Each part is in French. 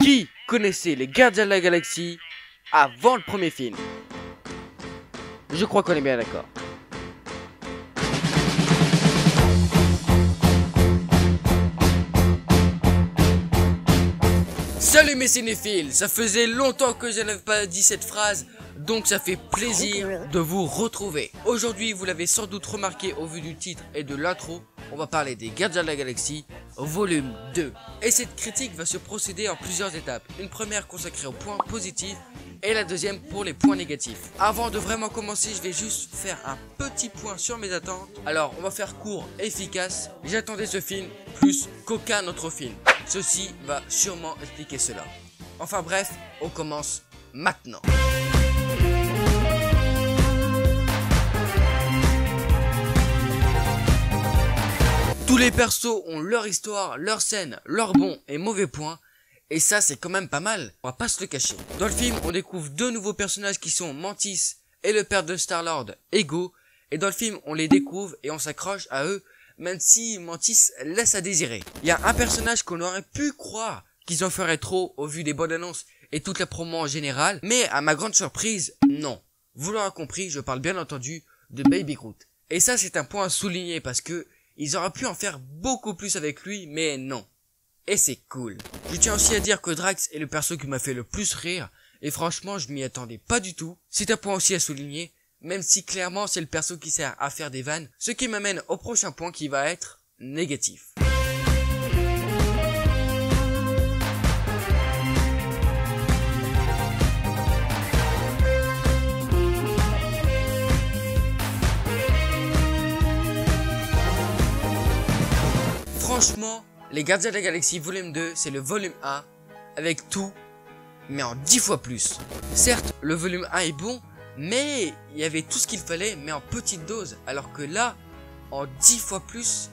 Qui connaissait les Gardiens de la Galaxie avant le premier film? Je crois qu'on est bien d'accord. Salut mes cinéphiles, ça faisait longtemps que je n'avais pas dit cette phrase, donc ça fait plaisir de vous retrouver. Aujourd'hui, vous l'avez sans doute remarqué au vu du titre et de l'intro, on va parler des Gardiens de la Galaxie, volume 2. Et cette critique va se procéder en plusieurs étapes. Une première consacrée aux points positifs et la deuxième pour les points négatifs. Avant de vraiment commencer, je vais juste faire un petit point sur mes attentes. Alors, on va faire court et efficace. J'attendais ce film plus qu'aucun autre film. Ceci va sûrement expliquer cela. Enfin bref, on commence maintenant. Tous les persos ont leur histoire, leur scène, leurs bons et mauvais points. Et ça, c'est quand même pas mal, on va pas se le cacher. Dans le film, on découvre deux nouveaux personnages qui sont Mantis et le père de Star-Lord, Ego. Et dans le film, on les découvre et on s'accroche à eux, même si Mantis laisse à désirer. Il y a un personnage qu'on aurait pu croire qu'ils en feraient trop au vu des bonnes annonces et toute la promo en général, mais à ma grande surprise, non. Vous l'aurez compris, je parle bien entendu de Baby Groot. Et ça, c'est un point à souligner parce que ils auraient pu en faire beaucoup plus avec lui, mais non. Et c'est cool. Je tiens aussi à dire que Drax est le perso qui m'a fait le plus rire, et franchement je m'y attendais pas du tout. C'est un point aussi à souligner, même si clairement c'est le perso qui sert à faire des vannes, ce qui m'amène au prochain point qui va être négatif. Franchement, les Gardiens de la Galaxie volume 2, c'est le volume 1, avec tout, mais en 10 fois plus. Certes, le volume 1 est bon, mais il y avait tout ce qu'il fallait, mais en petite dose, alors que là, en 10 fois plus,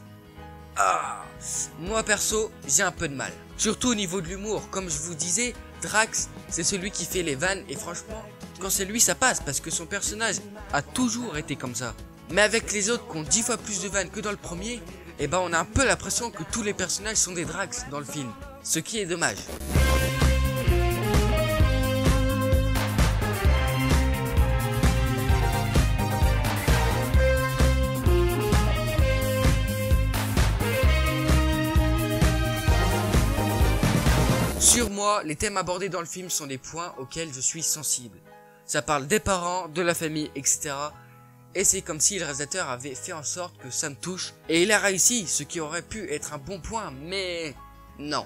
moi perso, j'ai un peu de mal. Surtout au niveau de l'humour, comme je vous disais, Drax, c'est celui qui fait les vannes, et franchement, quand c'est lui, ça passe, parce que son personnage a toujours été comme ça. Mais avec les autres qui ont 10 fois plus de vannes que dans le premier, et ben on a un peu l'impression que tous les personnages sont des Drax dans le film, ce qui est dommage. Sur moi, les thèmes abordés dans le film sont des points auxquels je suis sensible. Ça parle des parents, de la famille, etc. Et c'est comme si le réalisateur avait fait en sorte que ça me touche. Et il a réussi, ce qui aurait pu être un bon point, mais non.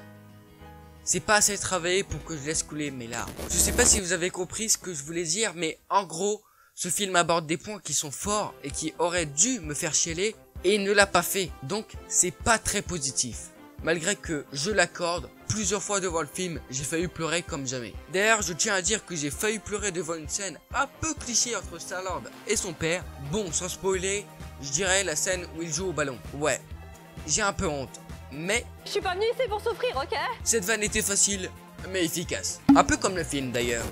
C'est pas assez travaillé pour que je laisse couler mes larmes. Je sais pas si vous avez compris ce que je voulais dire, mais en gros, ce film aborde des points qui sont forts et qui auraient dû me faire chialer, et il ne l'a pas fait. Donc, c'est pas très positif. Malgré que je l'accorde, plusieurs fois devant le film, j'ai failli pleurer comme jamais. D'ailleurs, je tiens à dire que j'ai failli pleurer devant une scène un peu cliché entre Star-Lord et son père. Bon, sans spoiler, je dirais la scène où il joue au ballon. Ouais, j'ai un peu honte, mais je suis pas venu ici pour souffrir, ok? Cette vanne était facile, mais efficace. Un peu comme le film d'ailleurs.